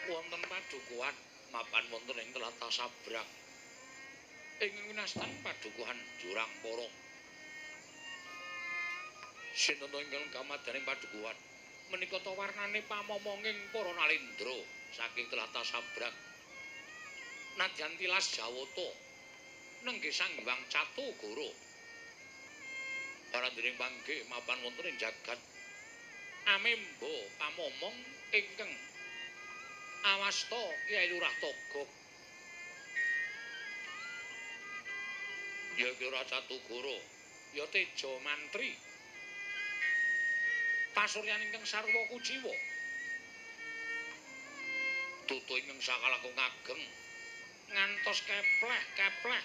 wonten padukuhan mapan wonten ing tlatah Sabrang. Ing winastan padukuhan Jurang Para. Sinten ingkang kamadaning padukuhan menika ta warnane pamomonging para nalendra saking tlatah Sabrang. Nadyan tilas Jawata nenggih Sang Hyang Catugara. Parandening panggih mapan wonten ing jagat amemba pamomong ingkang awasta Kyai Lurah Togog. Ya Lurah Catugara, ya Teja Mantri. Pasuryan ingkang sarwa kuciwa. Tutu ingkang sakalakung ageng ngantos kepleh-kepleh.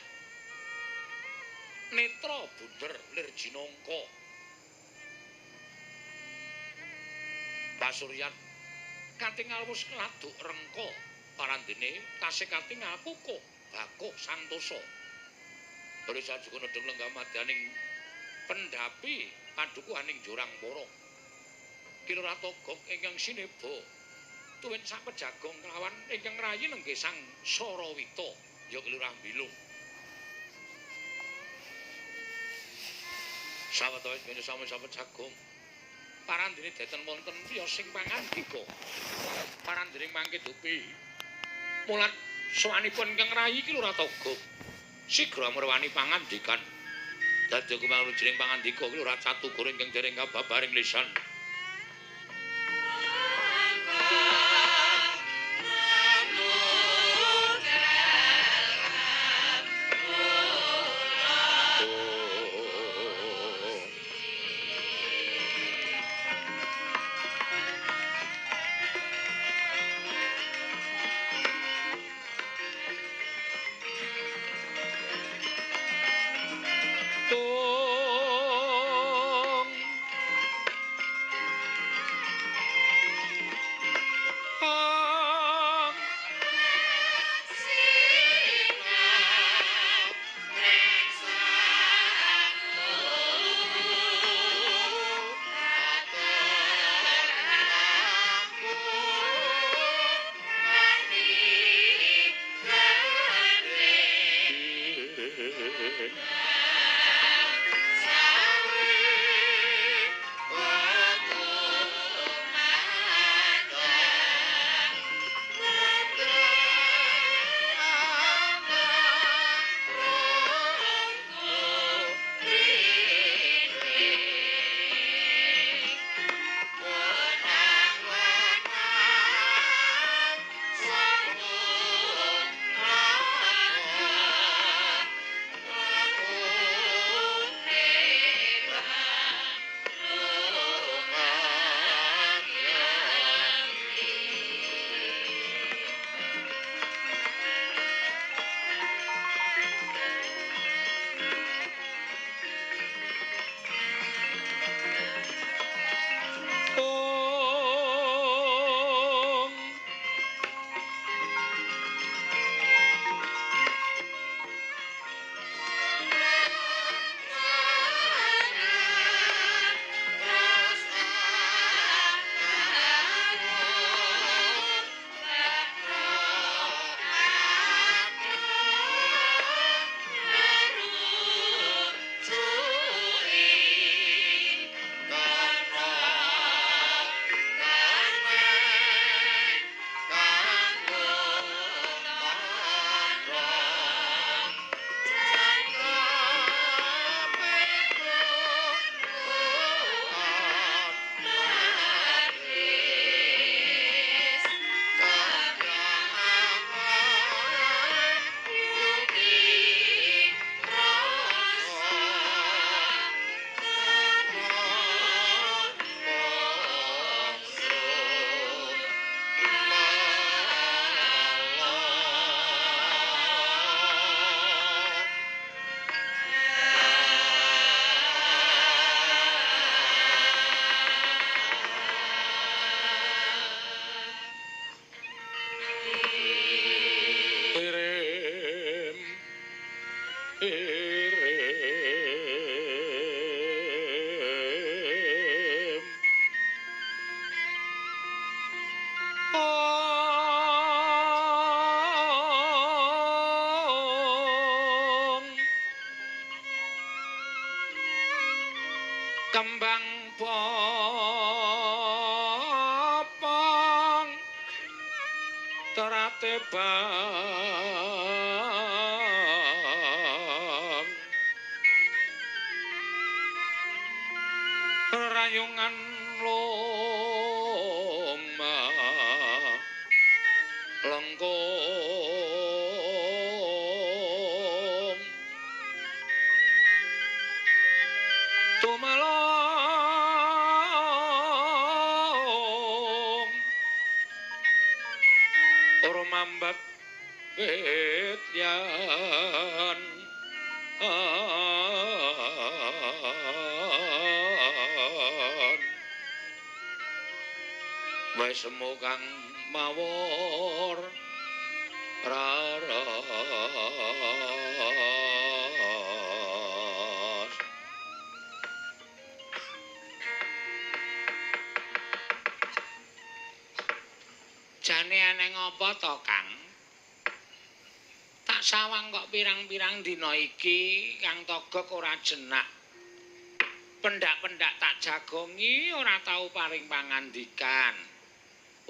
Netra bunder lir jinangka. Pasuryan katingal wus kladuk rengka parandene tasih katingal kukuh bakuh santosa. Ora sajuga nedheng lenggah madyaning pendhapi padukuhaning Jurang Para. Ki Lurah Togog ingkang sineba tuwin sak pejagong kelawan ingkang rayi nenggih Sang Sarawita ya Ki Lurah Bilung. Sawetawis menika sami sapa jagung. Parandene deten wonten tiyos sing pangandika. Parandening mangke dupi. Mulat sawanipun ingkang rayi Ki Lurah Togog sigra merwani pangandikan. Dadi kumangrujing pangandika Ki Lurah Catugara ingkang dereng kababaring lisan. kembang popong terate bang rayungan loma lengkung tumalong ormambat Betyan wis semu kang mawur raras jane eneng apa to Kang tak sawang kok pirang-pirang dina iki Kang Togok ora jenak pendak-pendak tak jagongi ora tau paring pangandikan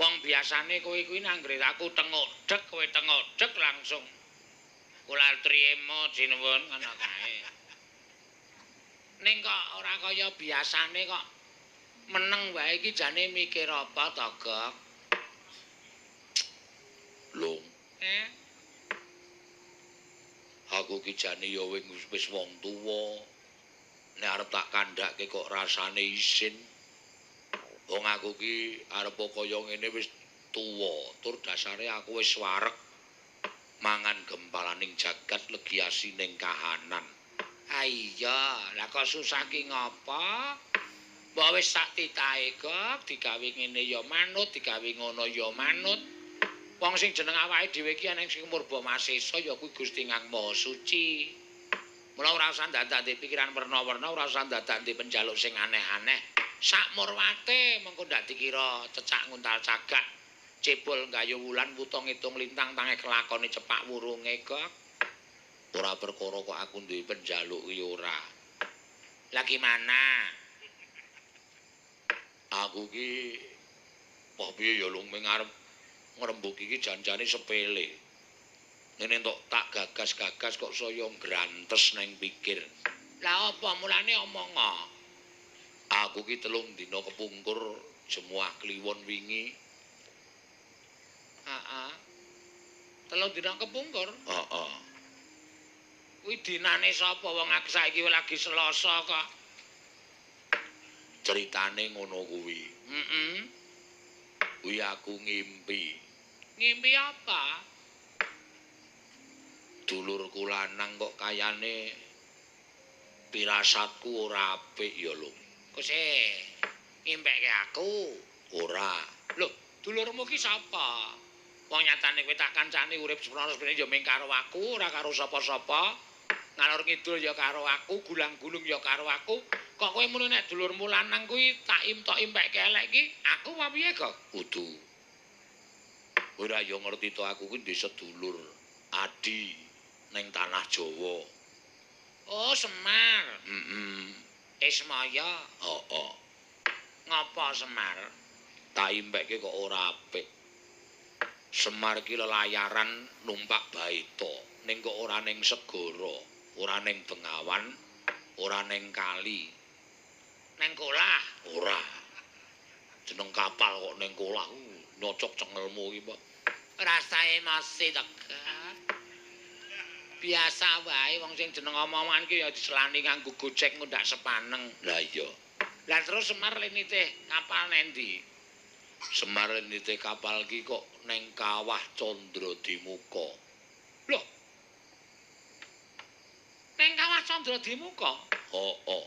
wong biasane kowe kuwi nanggre aku tengok-dek kowe tengok-dek langsung kula triyema jinuwun ngono kae ning kok ora kaya biasane kok meneng wae iki jane mikir apa Togok lho aku ki jane ya wis wong tuwa nek arep tak kandhake kok rasane isin wong aku ki arep kaya ngene wis tuwa tur dasare aku wis wareg mangan gempalaning jagat legiasining kahanan ah iya lah kok susah ki ngapa mbok wis sak titahe kok digawe ngene ya manut digawe ngono ya manut wong sing jeneng awake dhewe iki ana sing murba masesa ya kuwi Gusti Kang Maha Suci. Mula ora usah ndandani pikiran werna-werna, ora usah ndandani penjaluk sing aneh-aneh. Sak murwate mengko ndak dikira cecak nguntal cagak. Cebol gayuh wulan wuta ngitung lintang tangi kelakone cepak wurunge kok. Ora perkara kok aku duwe penjaluk iki ora. Lah gimana? Aku ki wah piye ya lumeng arep ngrembug iki janjane sepele. Ngene entuk tak gagas-gagas kok saya grantes neng pikir. Lah apa mulane omong aku ki 3 dina kepungkur jemuah kliwon wingi. Heeh. 3 dina kepungkur? Heeh. Kuwi dinane sapa wong aku saiki lagi Selasa kok. Ceritane ngono kuwi. Heeh. Kuwi aku ngimpi. Ngimpi apa? Dulurku lanang kok kayane pirasatku ora apik ya lho. Kose ngimpekke aku? Ora. Lho, dulurmu ki sapa? Wong nyatane kowe tak kancane urip seprono-seprene ya mung karo aku, ora karo sapa-sapa. Ngalor ngidul ya karo aku, gulang-gulung ya karo aku. Kok kowe muni nek dulurmu lanang kuwi tak impekke elek ki, aku apa piye kok? Kudu. Ora ya ngerti to aku kuwi ndek sedulur Adi ning tanah Jawa. Oh, Semar. Ismaya. Heeh. Ngapa Semar? Tak impekke kok ora apik. Semar ki lelayaran numpak baita, ning kok ora ning segara, ora ning Bengawan, ora ning kali. Ning kolah? Ora. Jeneng kapal kok ning kolah. Nyocok cengelmu iki, Pak. Rasane masih tekan. Biasa wae wong sing jeneng omongan ki ya diselani nganggo gojek ngundak sepaneng. Lah iya. Lah terus Semar lenite kapal nendi? Semar lenite kapal ki kok ning Kawah Candradimuka. Loh. Ning Kawah Candradimuka? Heeh.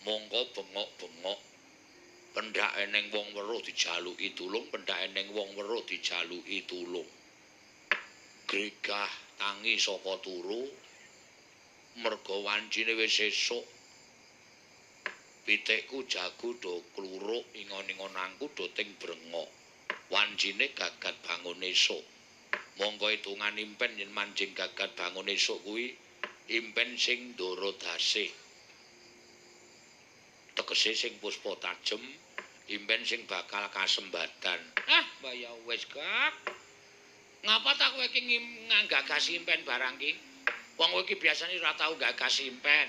Mongko bengok-bengok pendake ning wong weruh dijaluki tulung, pendake ning wong weruh dijaluki tulung. Gregah tangi saka turu merga wancine wis sesuk. Pitikku jago do kluruk ingon-ingonanku do ting brengok. Wancine gagat bangun esuk. Monggo hitungan impen yen mancing gagat bangun esuk kuwi impen sing ndara dasih. tegese sing puspa tajem, impen sing bakal kasembadan. Ah, mbah ya wis, Gak. Ngapa tak kowe iki nggagas impen barang ki? Wong kowe iki biasane ora tau gagas impen.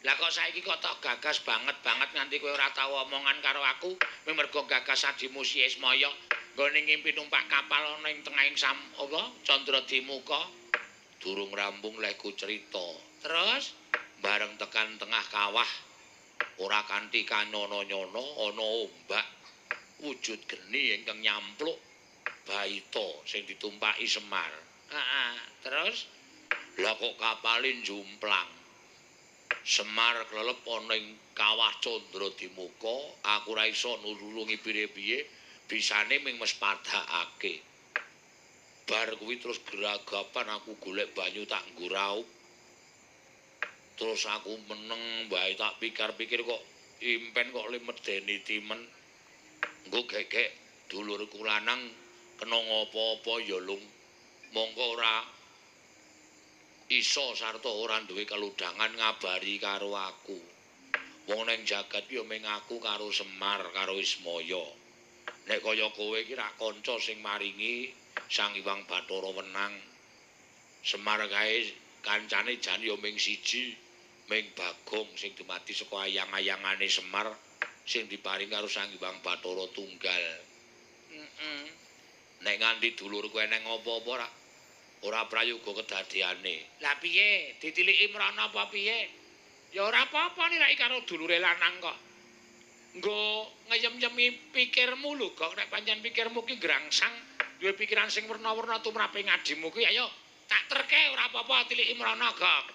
Lah kok saiki kok tok gagas banget nganti kowe ora tau omongan karo aku, mergo gagas adimu si Ismaya nggone ngimpi numpak kapal ana ing tengahing Candradimuka. Durung rampung lehku cerita. Terus bareng tekan tengah kawah ora kanthi kanyono-nyono ana ombak wujud geni ingkang nyampluk baita sing ditumpaki Semar. Heeh, terus lah kok kapalin jumplang. Semar klelep ana ing kawah Candradimuka, aku ora iso nulungi piye-piye, bisane ming mes padhakake. Bar kuwi terus geragapan aku golek banyu tak nggo raup. Terus aku meneng bae tak pikir-pikir kok impen kok le medeni timen. Nggo gegek dulurku lanang kena ngopo-opo ya lung. Mongko ora iso sarta ora duwe keludhangan ngabari karo aku. Wong ning jagat ya mung aku karo Semar karo Ismaya. Nek kaya kowe iki rak kanca sing maringi Sang Hyang Bathara Wenang. Semar kae kancane jan ya mung siji, mung Bagong sing dumadi saka ayang-ayangane Semar sing diparing karo Sang Hyang Bathara Tunggal. Nek nganti dulurku eneng apa-apa ora prayoga kedadeane. Lah piye? Ditiliki mrana apa piye? Ya ora apa-apa nilai karo dulure lanang kok. Nggo ngeyem-yemi pikirmu lho, Gok. Nek pancen pikirmu ki grangsang, duwe pikiran sing werna-werna tumrape ngadimu ki, ayo tak terke ora apa-apa tiliki mrana, Gok.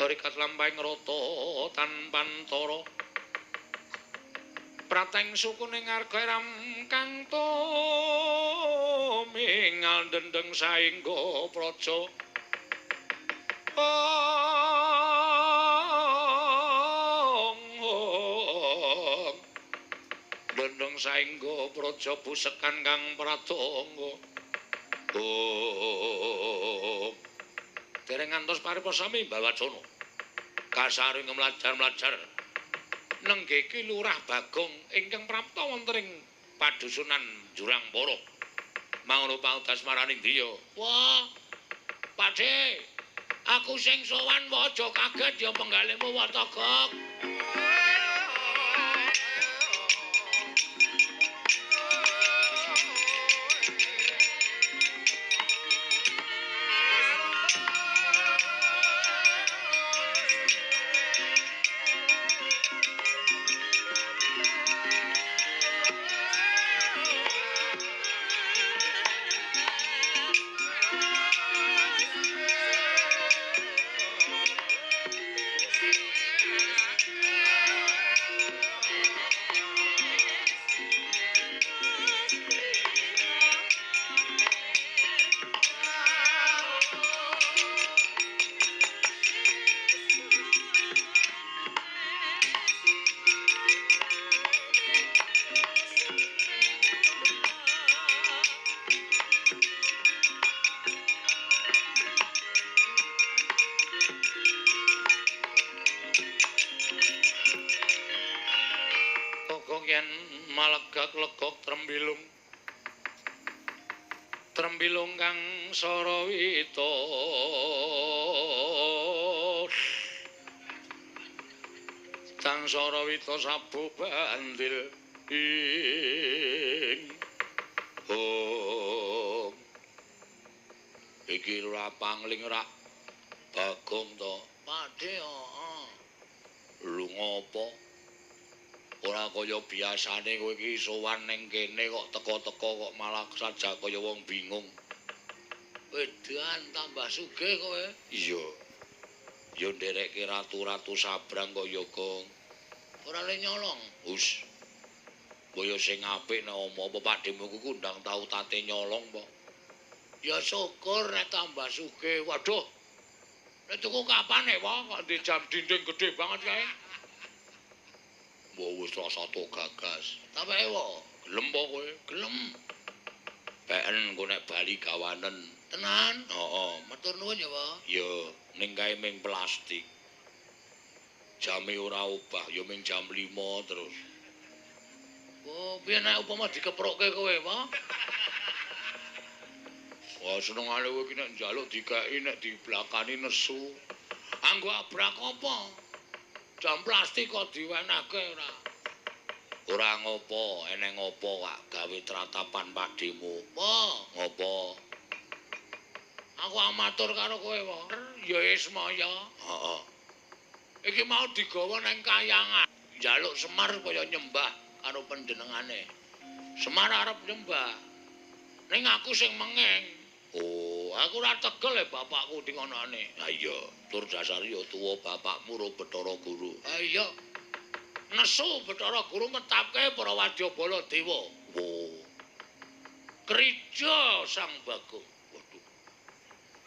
Tarikat lampahing rata tanpa antara. Prateng sukuning arga ram kang mingal dendeng saengga praja. Dendeng saengga praja busekan kang pratangga. Dereng ngantos paripasami Mbawacana. Kasaring mlajar-mlajar nenggeki Lurah Bagong ingkang prapta wonten ing padusunan Jurang Para. Mangono pautas marani Driya. Wah, Pakde, aku sing sowan wae aja kaget ya penggalemu Watagok. Legok trembilung kang sarawita tang sarawita sabu bandil ing iki ora pangling rak Bagong to Pakde. Lu ngopo ora kaya biasane kowe iki sowan ning kene kok teka-teka kok malah saja kaya wong bingung. Wedan tambah sugih kowe. Iya. Ya nderekke ratu-ratu sabrang kok ya, Gong. Ora le nyolong. Hus. Kaya sing apik nek apa Pakdemu ku ndang tau tate nyolong po. Ya syukur nek tambah sugih. Waduh. Nek tuku kapan nek kok di jam dinding gede banget kae. Wis rasa to gagas. Tapeke wae, gelem po kowe? Gelem. Peken engko nek bali gawanen. Tenan? Heeh. Matur nuwun ya, Pak. Ya, ning kae ming plastik. Jame ora obah, ya ming jam 5 terus. Oh, piye nek upama dikeprokke kowe, Pak? Wah, senengane kowe iki nek njaluk dikeki nek diblakani nesu. Anggo abrak apa? Jam plastik kok diwenehke ora. Ora ngopo, eneng ngopo kak gawe tratapan pakdemu. Apa? Ngopo? Aku amatur karo kowe, Pak. Ya Ismaya. Heeh. Iki mau digawa nang kayangan. Njaluk Semar supaya nyembah karo panjenengane. Semar arep nyembah. Ning aku sing mengeng. Oh, aku ora tegel bapakku dingonane. Ha iya, tur dasar ya tuwa bapakmu ro Bathara Guru. Ha iya. Nesu Bathara Guru metapke para Wadyabala Dewa. Oh. Krija Sang Bagong. Waduh.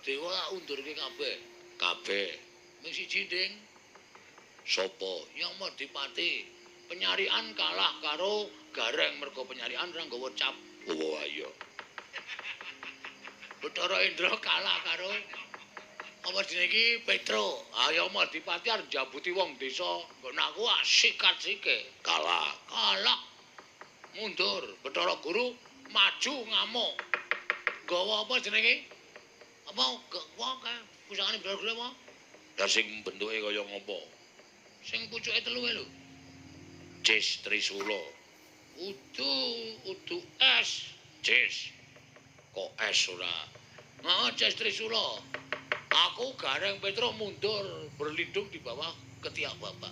Dewa undurke kabeh. Kabeh. Ming siji ding. Sopo? Yang Madipati. Penyarian kalah karo Gareng mergo penyarian ora nggawa cap. Oh iya. Bathara Indra kalah karo apa jenenge iki Petro. Ayo Madipati arep jabuti wong desa. Nggon aku sikat-sike. Kalah. Kalah. Mundur. Bathara Guru maju ngamuk. Gawa apa jenenge? Apa pusakane Bathara Guru apa? Lah sing bentuke kaya ngopo? Sing pucuke telu lho. Cis Trisula. Udu es. Cis. Kok es ora? Heeh, Cis Trisula. Aku Gareng Petro mundur berlindung di bawah ketiak bapak.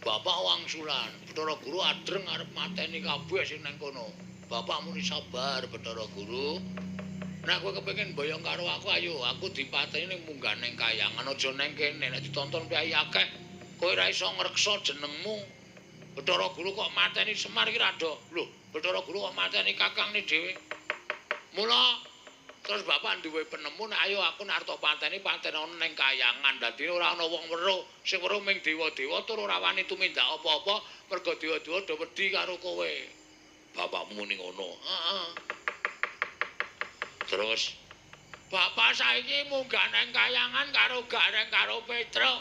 Bapak wangsulan. Bathara Guru adreng arep mateni kabeh sing nang kono. Bapak muni sabar Bathara Guru. Nek kowe kepengin boyong karo aku ayo, aku dipateni ning munggah ning kayangan aja ning kene. Nek ditonton piyai akeh, kowe ora iso ngreksa jenengmu. Bathara Guru kok mateni Semar iki rada. Lho, Bathara Guru kok mateni kakangne dhewe. Mula terus bapak duwe penemu nek ayo aku nek arep pateni ana ning kayangan. Dadi ora ana wong weruh, sing weruh ming dewa-dewa tur ora wani tumindak apa-apa mergo dewa-dewa do wedi karo kowe. Bapakmu muni ngono. Heeh. Terus bapak saiki munggah nang kayangan karo Gareng karo Petro.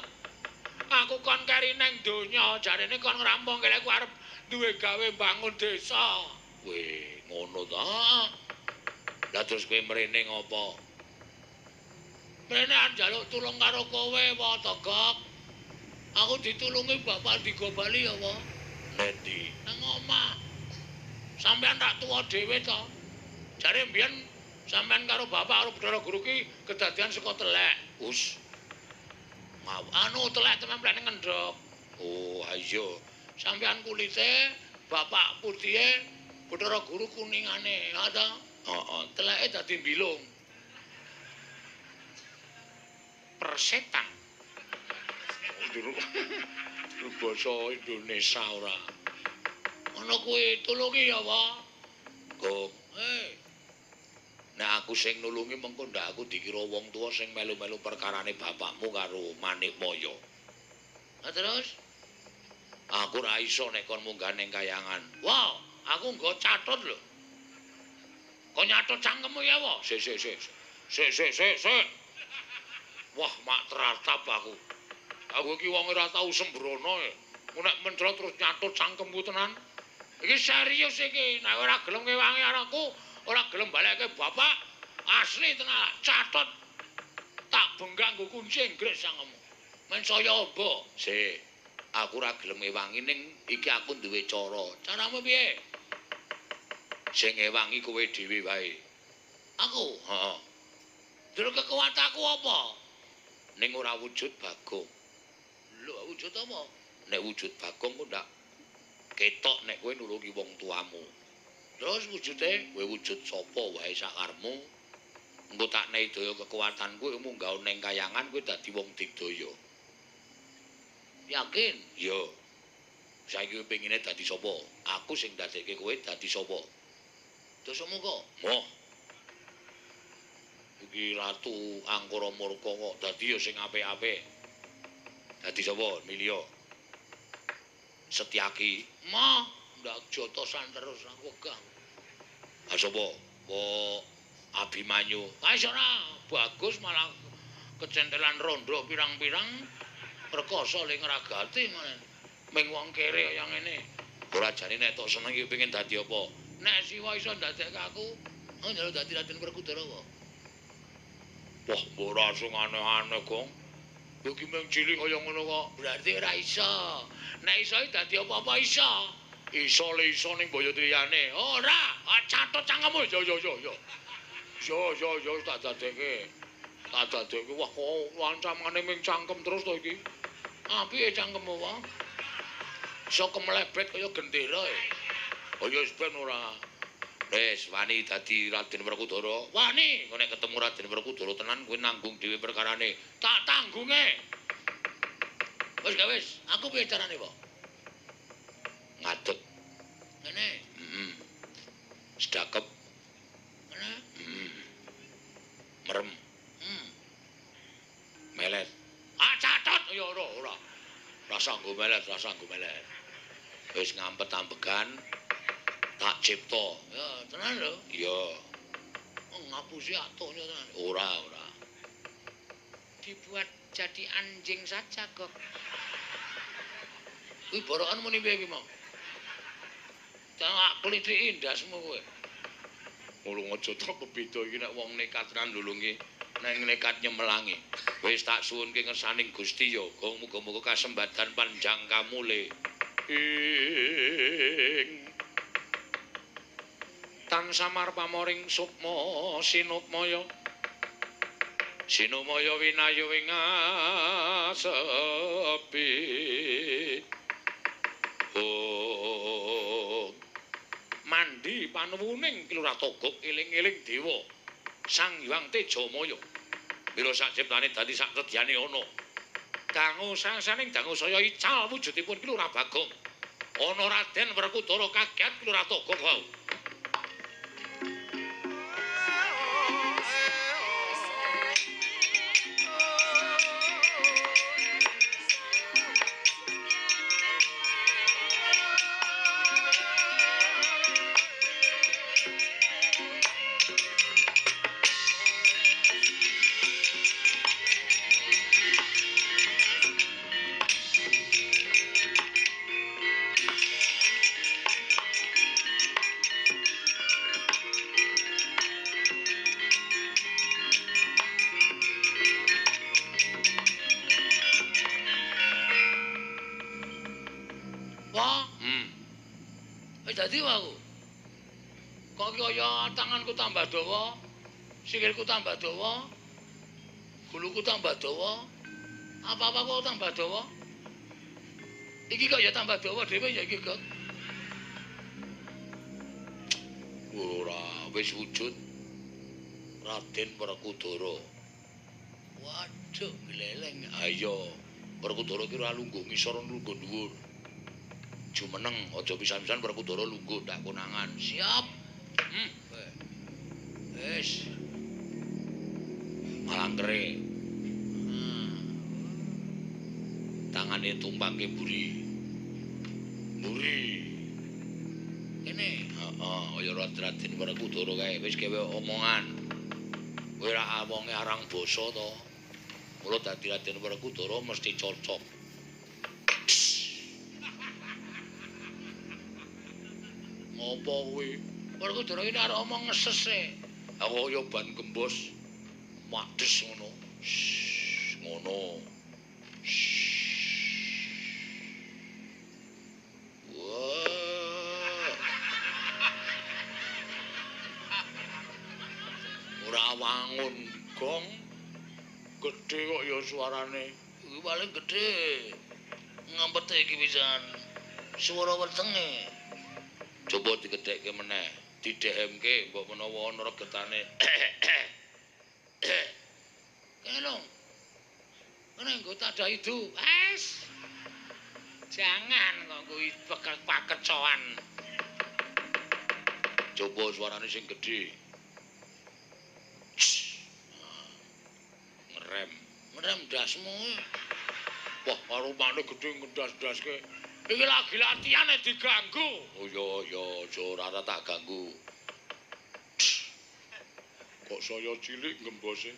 Aku kon keri nang donya, jarene kon ngrampung kene aku arep duwe gawe bangun desa. Weh, ngono ta? Lah terus kowe mrene ngopo? Mrene arep njaluk tulung karo kowe apa Togok? Aku ditulungi bapak digobali apa? Nendi? Nang omah. Sampeyan tak tuwa dhewe to. Jare mbiyen sampean karo bapak karo Bathara Guru ki kedadian saka telek. Us. Mau anu telek temen plene ngendhok. Oh, iya. Sampean kulite, bapak putihe, Bathara Guru kuningane, ha ta? Heeh, teleke dadi mbilung. Persetan. Basa Indonesia ora. Ana kuwi tulungi ya, Pak. Kok, nek aku sing nulungi mengko ndak aku dikira wong tuwa sing melu-melu perkarane bapakmu karo Manikmaya. Nah terus aku ora iso nek kon munggah ning kayangan. Wow, aku nggo catet lho. Kok nyatet cangkemmu ya, Wah? Sik. Wah, mak teratap aku. Aku iki wong ora tau sembrono. Nek mentro terus nyatet cangkemmu tenan. Iki serius iki. Nek ora gelem ngewangi anakku, ora gelem balekke bapak, asli tenan catet. Tak benggang nggo kunci Inggris sangemu. Men saya apa? Sik. Aku ora gelem ngewangi ning iki aku duwe cara. Caramu piye? Sing ngewangi kowe dhewe wae. Aku? Heeh. Lho kekuatanku apa? Ning ora wujud Bagong. Lho wujud apa? Nek wujud Bagong kok ndak ketok nek kowe nulungi wong tuamu. Terus wujude kowe wujud sapa wae sakarmu. Engko tak nehi daya kekuatanku munggah ning kayangan kowe dadi wong digdaya. Yakin? Yo. Saiki kowe pengine dadi sapa? Aku sing dadekke kowe dadi sapa? Dosamu kok? Moh. Iki Ratu Angkara Murka kok dadi ya sing apik-apik. Dadi sapa? Milya. Setyaki. Mah, ndak jotosan terus aku wegah. Ah sapa? Kok Abimanyu. Ah ora bagus malah kecentelan rondo pirang-pirang perkoso ling ngragati manen. Ming wong kere kaya ngene. Ora jane nek tok seneng iki pengen dadi apa? Nek siwa iso ndadekake aku, njaluk dadi Raden Werkudara wae. Wah, ora sing aneh-aneh, Gong. Yo ki mung cilik kaya ngono kok. Berarti ora iso. Nek iso dadi apa-apa iso. Iso le iso ning boyo triyane. Ora, catet cangkemmu. Yo. Yo tak dadekke. Tak dadekke. Wah, kok wancamane ming cangkem terus to iki. Apike cangkemmu wae? Iso kemlebet kaya gendera e. Oh ya wis ben ora. Wis wani dadi Raden Werkudara. Wani, kok nek ketemu Raden Werkudara tenan kowe nanggung dhewe perkarane. Tak tanggunge. Wis, aku piye carane, Pak? Ngadeg. Ngene. Sedakep. Ngene. Merem. Melet. Catet ya ora. Rasa nggo melet. Wis ngampet ambegan tak cipta. Ya, tenan lho. Iya. Ngapusi atuhnya tenan. Ora. Dibuat jadi anjing saja kok. Kuwi borokan muni piye iki, Mang? Tak klithiki ndasmu kowe. Mulung aja tok beda iki nek wong nekat tenan ndulungi, nek nekat nyemelangi. Wis tak suwunke ngersaning Gusti ya, muga-muga kasembatan panjang kamule. Ing Tan Samar pamoring sukma sinupmaya winayu ing asepi mandi panuwuning Kilurah Togog eling-eling dewa Sang Hyang Tejamaya mila sak ciptane dadi sak sedyane ana dangu sangsaning dangu saya ical wujudipun Kilurah Bagong ana Raden Werkudara kagiat Kilurah Togog wau. Dadi aku. Kok kaya tanganku tambah dawa, sikilku tambah dawa, guluku tambah dawa, apa-apa kok tambah dawa. Iki kok ya tambah dawa dhewe ya iki, Gok. Ora wis wujud Raden Werkudara. Waduh, gleleng. Ayo, Werkudara ki ora lungguh ngisor lungguh dhuwur. Jumeneng aja pisan-pisan Werkudara lungguh ndak konangan. Siap. Wis. Malangkere. Tangane tumpangke mburi. Kene. Heeh, kaya Raden Werkudara kae wis gawe omongan. Kowe ra wonge arang basa to. Mula dadi Raden Werkudara mesti cocok. Apa kuwi? Werkudara iki arep omong ngeses e. Aku kaya ban gembos. Madhes ngono. Ngono. Wah. Ora wangun, Gong. Gedhe kok ya suarane. Iki paling gedhe. Ngampet iki pisan. Swara wetenge. Coba digedhekke meneh, didhemke mbok menawa ana regetane. Kene lho. Kene nggo tadah itu. Wes. Jangan kok kuwi pakecoan. Coba suarane sing gedhe. Ngerem dasmu. Wah, karo mane gedhe ngendas-ndaske. Iki lagi latihan diganggu. Oh ya, ora tak ganggu. Kok saya cilik gembose.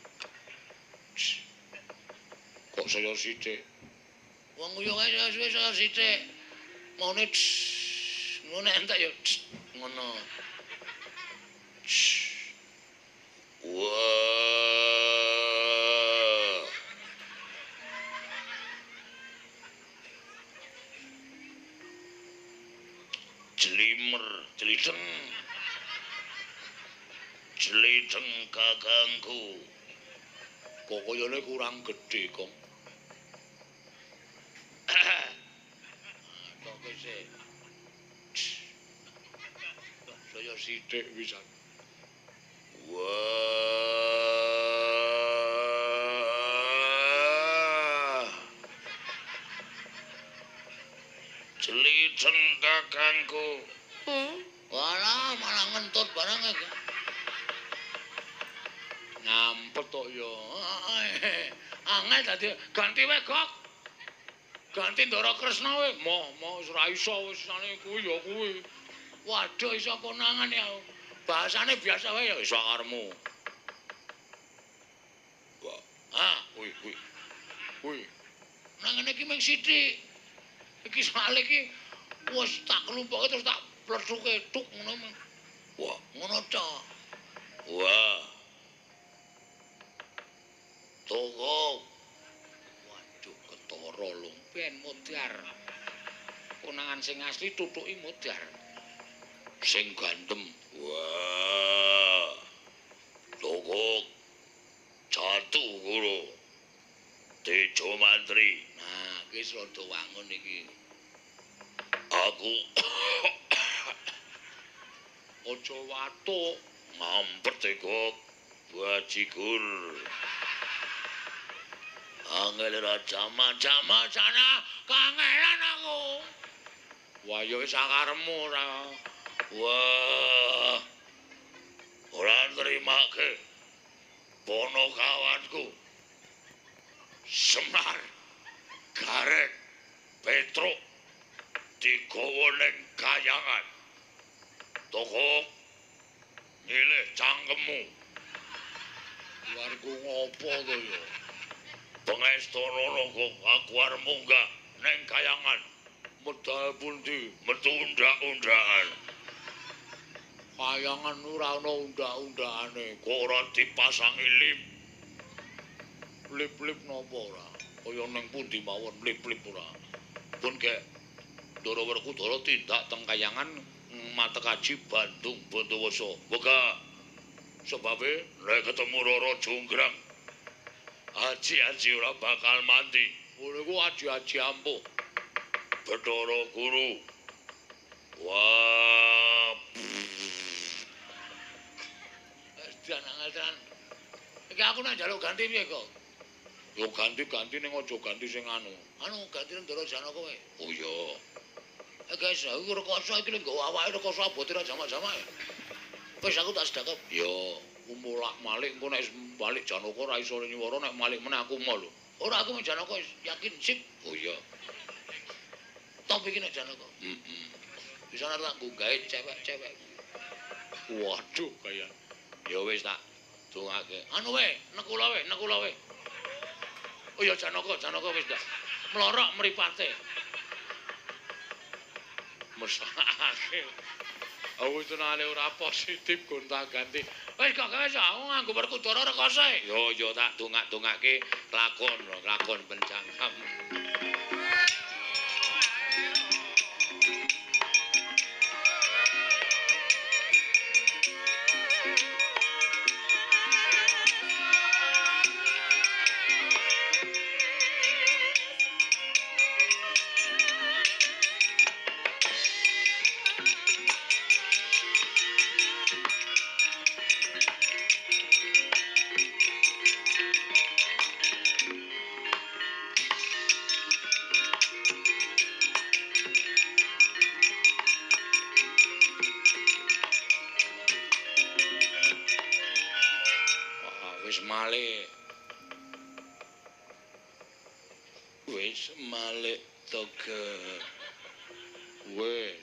Kok saya sithik. Wong nguyuh ae wis sithik. Maune ngono entek ya ngono. Wah. Jlimer, jlideng. Jlideng kakangku. Kok koyone kurang gedhe, Kong. Kok sik. Saya sithik pisan. Wah. Jlideng kakangku. Walah malah ngentut barang iki. Ngampet tok ya. Angel dadi ganti wae, Gok. Ganti Ndara Kresna wae. Mo wis ora iso wis sane kuwi ya kuwi. Waduh iso konangan ya. Bahasane biasa wae ya iso karemu. Wah, kuwi. Kuwi. Nang ngene iki mung sithik. Iki soal iki wis tak kelumpuke terus tak plethuke tuk ngono. Wah, ngono tok. Wah. Toko. Waduh, ketara lho, ben modar. Konangan sing asli tutuki modar. Sing gandem. Wah. Toko. Jatuh guru. Tejo Mantri. Nah, iki rada wangun iki. Aku aja watuk ngampet kok bajigur. Angel ra jama-jama sana kangelan aku. Wah ya wis sakaremu ora. Wah. Ora nrimake pono kawanku. Semar Garek Petruk digawa ning kayangan. Toko milih cangkemmu. Warga ngopo to ya? Pengestono kok aku arep munggah ning kayangan. Medal pundi? Metu undak-undakan. Kayangan ora ana undak-undakane, kok ora dipasangi lip. Lip-lip napa ora? Kaya ning pundi mawon lip-lip ora. Pun kek Ndara Werkudara tindak teng kayangan Matekaji Bandung Bondowoso. Muga sebabe nek ketemu Rara Jonggrang Aji-aji ora bakal mandi. Ngono iku aji-aji ampuh. Bathara Guru. Wah. Jangan-jangan. Iki aku nak njaluk ganti piye kok? Yo ganti-ganti ning aja ganti sing anu. Anu ganti Ndara Janaka wae. Oh iya. Guys, aku rekoso iki lho nggawa awake rekoso abote ra jamak-jamak. Wis aku tak sedekap. Yo, mulak-malik engko nek balik Janaka ra iso nyuwara nek malik meneh aku mau lho. Ora aku mek Janaka yakin sip. Oh iya. Top iki nek Janaka. Bisa tak nggawe cewek-cewek. Waduh kaya. Ya wis tak dongake. Anu wae, nekula wae. Oh ya Janaka wis dak. Mlorok mripate. Mesake. Aku tenane ora positif gonta-ganti. Wis kok wis aku nganggo Werkudara rekoso. Yo tak dongak-dongake lakon pencangkam. Wis malik toga. Wis.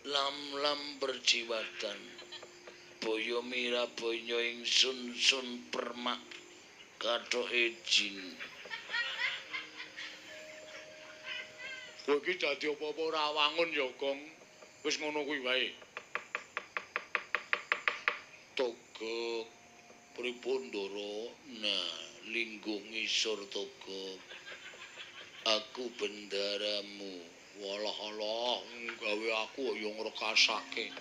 Lam-lam berjiwatan. Boyo mira boyo ingsun sun permak kathok ejin. Kowe iki dadi apa-apa ora wangun ya, Gong. Wis ngono kuwi wae. Togok pripun Ndara? Nah, linggung ngisor Togok. Aku bendaramu. Walah-alah gawe aku ya ngrekasake.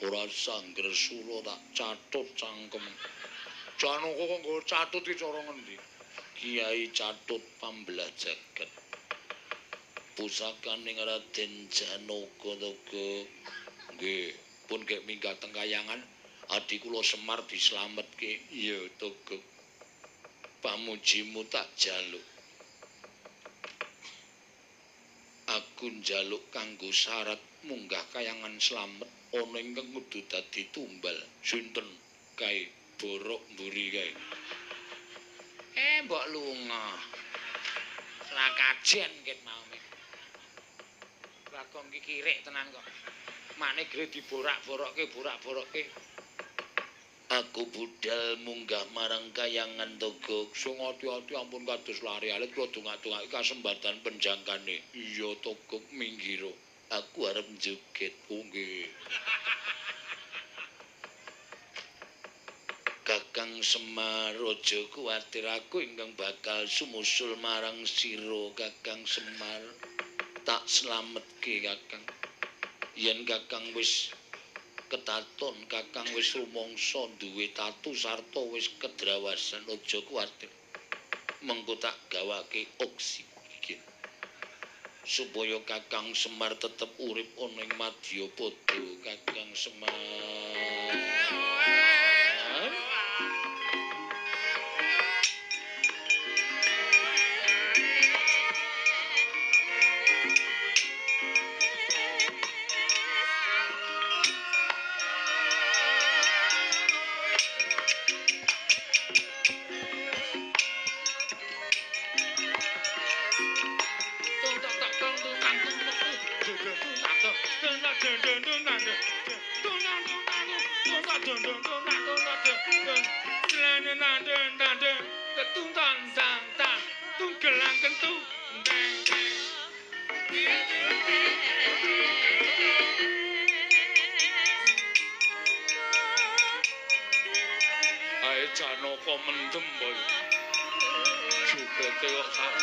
Ora sangger sula tak catut cangkem. Janaka kok nggo catut iki cara ngendi? Kiai Catut Pambelah Jagat. Pusakaning Raden Janaka Togok. Nggih, pun gek minggat teng kayangan adi kula Semar dislametke. Iya Togok. Pamujimu tak jaluk. Aku njaluk kanggo syarat munggah kayangan slamet ana ingkang kudu dadi tumbal. Sinten kae borok mburi kae. Mbok lunga. Ora kajen ket mau. Lakon iki kirik tenan kok. Mane gre diborak-borokke. Aku budal munggah marang kayangan Togok. Sing ati-ati ampun kados lari alit kula dongak-dongake kasembatan penjangkane. Iya Togok minggiro. Aku arep joget. Oh nggih. Kakang Semar aja kuwatir aku ingkang bakal sumusul marang sira Kakang Semar. Tak slametke Kakang. Yen Kakang wis ketaton Kakang wis rumangsa duwe tatu sarta wis kedrawasan aja kuwatir. Mengko tak gawake oksigen supaya Kakang Semar tetep urip ana ing Madyapada. Kakang Semar ae Janaka mendem boy. Jogete kok sak